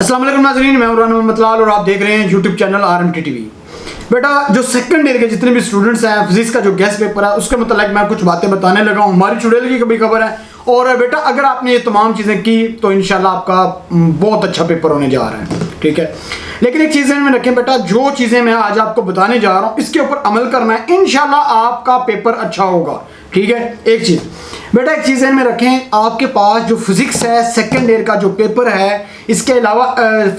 अस्सलाम वालेकुम नाज़रीन, मैं उमरान मोहम्मद लाल और आप देख रहे हैं यूट्यूब चैनल RMT TV। बेटा, जो सेकंड ईयर के जितने भी स्टूडेंट्स हैं, फिजिक्स का जो गेस्ट पेपर है उसके मतलब मैं कुछ बातें बताने लगा हूँ। हमारी चुड़ैल की कभी खबर है। और बेटा, अगर आपने ये तमाम चीज़ें की तो इंशाल्लाह आपका बहुत अच्छा पेपर होने जा रहा है, ठीक है। लेकिन एक चीज़ में रखें बेटा, जो चीज़ें मैं आज आपको बताने जा रहा हूँ इसके ऊपर अमल करना है, इंशाल्लाह आपका पेपर अच्छा होगा, ठीक है। एक चीज़ बेटा, एक चीज़ में रखें, आपके पास जो फिजिक्स है सेकंड ईयर का जो पेपर है, इसके अलावा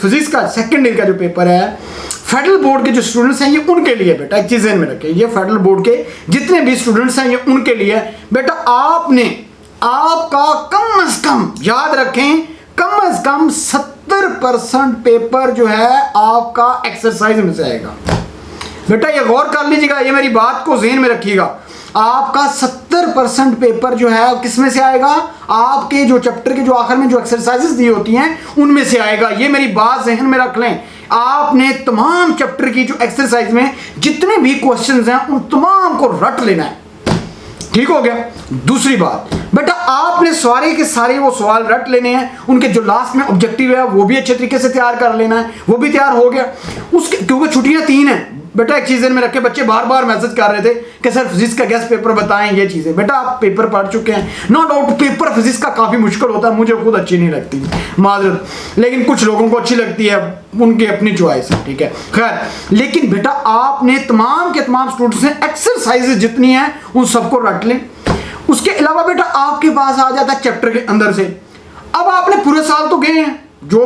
फिजिक्स का सेकंड ईयर का जो पेपर है फेडरल बोर्ड के जो स्टूडेंट्स हैं ये उनके लिए बेटा, एक चीज़ में रखें, ये फेडरल बोर्ड के जितने भी स्टूडेंट्स हैं ये उनके लिए बेटा। आपका कम से कम याद रखें, कम से कम 70% पेपर जो है आपका एक्सरसाइज में से आएगा। बेटा ये गौर कर लीजिएगा, ये मेरी बात को ज़हन में रखिएगा। आपका 70% पेपर जो है किस में से आएगा? आपके जो चैप्टर के जो आखिर में जो एक्सरसाइजेस दी होती हैं उनमें से आएगा। ये मेरी बात ज़हन में रख लें। आपने तमाम चैप्टर की जो एक्सरसाइज में जितने भी क्वेश्चंस हैं उन तमाम को रट लेना है, ठीक हो गया। दूसरी बात बेटा, आपने सारे के सारे वो सवाल रट लेने हैं, उनके जो लास्ट में ऑब्जेक्टिव है वो भी अच्छे तरीके से तैयार कर लेना है, वो भी तैयार हो गया उसके, क्योंकि छुट्टियां 3 हैं बेटा। एक चीज़ में रखे, बच्चे बार बार मैसेज कर रहे थे कि सर फिजिक्स का गेस्ट पेपर बताएं ये चीज़ें। बेटा आप पेपर पढ़ चुके हैं, नो डाउट पेपर फिजिक्स का काफ़ी मुश्किल होता है, मुझे खुद अच्छी नहीं लगती माजरत, लेकिन कुछ लोगों को अच्छी लगती है, उनकी अपनी चॉइस है, ठीक है। खैर, लेकिन बेटा आपने तमाम के तमाम स्टूडेंट्स ने एक्सरसाइजेज जितनी हैं उन सबको रट लें। उसके अलावा बेटा आपके पास आ जाता है चैप्टर के अंदर से। अब आपने पूरे साल तो गए हैं, जो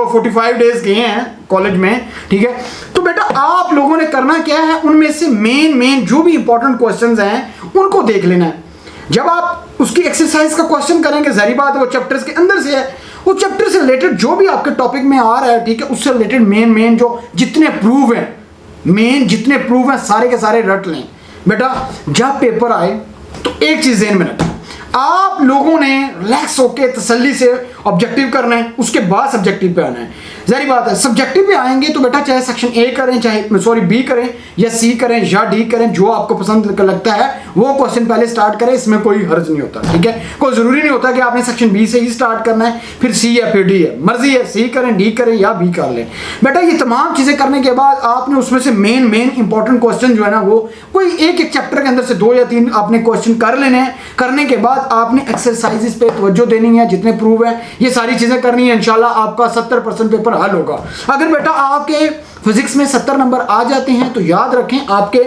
45 डेज गए हैं कॉलेज में, ठीक है। तो बेटा आप लोगों ने करना क्या है, उनमें से मेन जो भी इंपॉर्टेंट क्वेश्चंस हैं उनको देख लेना है। जब आप उसकी एक्सरसाइज का क्वेश्चन करेंगे, जाहिर बात है वो चैप्टर्स के अंदर से है, वो चैप्टर से रिलेटेड जो भी आपके टॉपिक में आ रहा है, ठीक है, उससे रिलेटेड मेन जो जितने प्रूफ हैं सारे के सारे रट लें। बेटा जब पेपर आए तो एक चीज ध्यान में रखें, आप लोगों ने रिलैक्स होकर तसल्ली से ऑब्जेक्टिव करना है, उसके बाद सब्जेक्टिव पे आना है। जाहिर बात है सब्जेक्टिव पे आएंगे तो बेटा चाहे सेक्शन ए करें, चाहे बी करें या सी करें या डी करें, जो आपको पसंद लगता है वो क्वेश्चन पहले स्टार्ट करें, इसमें कोई हर्ज नहीं होता, ठीक है। कोई जरूरी नहीं होता कि आपने सेक्शन बी से ही स्टार्ट करना है, फिर सी या फिर डी है, मर्जी है, सी करें, डी करें या बी कर लें। बेटा ये तमाम चीज़ें करने के बाद आपने उसमें से मेन इंपॉर्टेंट क्वेश्चन जो है ना, वो कोई एक चैप्टर के अंदर से 2 या 3 आपने क्वेश्चन कर लेने हैं। करने के बाद आपने एक्सरसाइजेस पे तवज्जो देनी है, जितने प्रूव है ये सारी चीज़ें करनी है, इंशाल्लाह आपका 70% पेपर हल होगा। अगर बेटा आपके फिजिक्स में 70 नंबर आ जाते हैं तो याद रखें आपके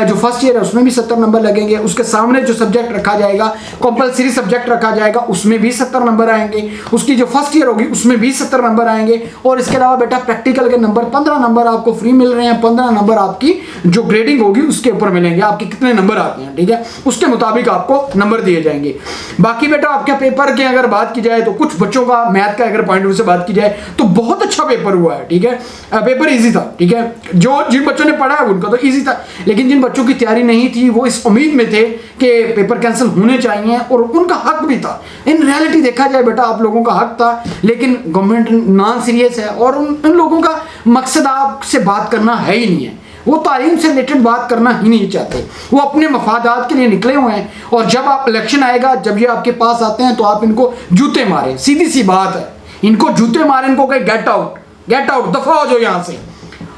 जो फर्स्ट ईयर है उसमें भी 70 नंबर लगेंगे। उसके सामने जो सब्जेक्ट रखा जाएगा, कंपलसरी सब्जेक्ट रखा जाएगा, उसमें भी 70 नंबर आएंगे। उसकी जो फर्स्ट ईयर होगी उसमें भी 70 नंबर आएंगे। और इसके अलावा बेटा प्रैक्टिकल के नंबर 15 नंबर आपको फ्री मिल रहे हैं। 15 नंबर आपकी जो ग्रेडिंग होगी उसके ऊपर मिलेंगे, आपके कितने नंबर आते हैं, ठीक है, उसके मुताबिक आपको नंबर दिए जाएंगे। बाकी बेटा आपके पेपर की अगर बात की जाए तो कुछ बच्चों का मैथ का अगर पॉइंट ऑफ व्यू से बात की जाए तो बहुत अच्छा पेपर हुआ है, ठीक है। पेपर इजी था, ठीक है। जिन बच्चों ने पढ़ा है उनका तो इजी था, लेकिन जिन बच्चों की तैयारी नहीं थी वो इस उम्मीद में थे कि पेपर कैंसिल होने चाहिए, और उनका हक भी था। इन रियलिटी देखा जाए बेटा आप लोगों का हक था, लेकिन गवर्नमेंट नॉन सीरियस है और उन लोगों का मकसद आपसे बात करना है ही नहीं है। वो तालीम से रिलेटेड बात करना ही नहीं चाहते, वो अपने मफादात के लिए निकले हुए हैं। और जब आप इलेक्शन आएगा, जब ये आपके पास आते हैं तो आप इनको जूते मारें, सीधी सी बात है, इनको जूते मारें, इनको कहें गेट आउट, दफा हो जाओ यहाँ से।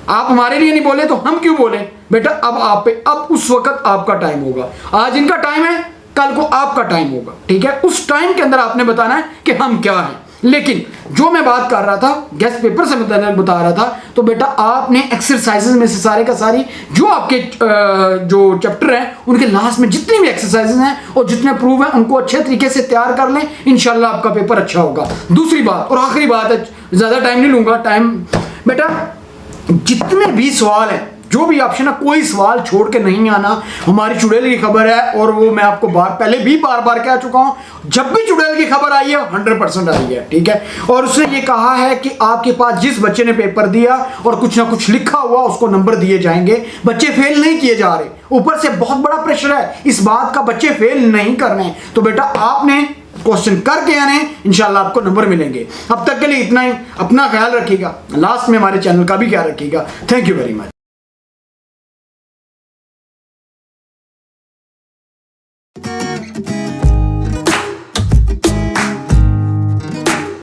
आप हमारे लिए नहीं बोले तो हम क्यों बोले? बेटा अब उस वक्त आपका टाइम होगा। आज इनका टाइम है, कल को आपका टाइम होगा, ठीक है। उस टाइम के अंदर आपने बताना है कि हम क्या हैं। लेकिन जो मैं बात कर रहा था गेस्ट पेपर से बता रहा था, तो बेटा आपने एक्सरसाइजेज में से सारे का सारी जो आपके जो चैप्टर हैं उनके लास्ट में जितनी भी एक्सरसाइजेज हैं और जितने प्रूफ हैं उनको अच्छे तरीके से तैयार कर लें, इंशाल्लाह आपका पेपर अच्छा होगा। दूसरी बात और आखिरी बात है, ज़्यादा टाइम नहीं लूँगा, बेटा जितने भी सवाल हैं, जो भी ऑप्शन है, कोई सवाल छोड़ के नहीं आना। हमारी चुड़ैल की खबर है और वो मैं आपको पहले भी बार कह चुका हूँ, जब भी चुड़ैल की खबर आई है 100% आई है, ठीक है। और उसने ये कहा है कि आपके पास जिस बच्चे ने पेपर दिया और कुछ ना कुछ लिखा हुआ उसको नंबर दिए जाएंगे। बच्चे फेल नहीं किए जा रहे, ऊपर से बहुत बड़ा प्रेशर है इस बात का, बच्चे फेल नहीं करने। तो बेटा आपने क्वेश्चन करके आने, इंशाल्लाह आपको नंबर मिलेंगे। अब तक के लिए इतना ही, अपना ख्याल रखिएगा, लास्ट में हमारे चैनल का भी ख्याल रखिएगा। Thank you very much.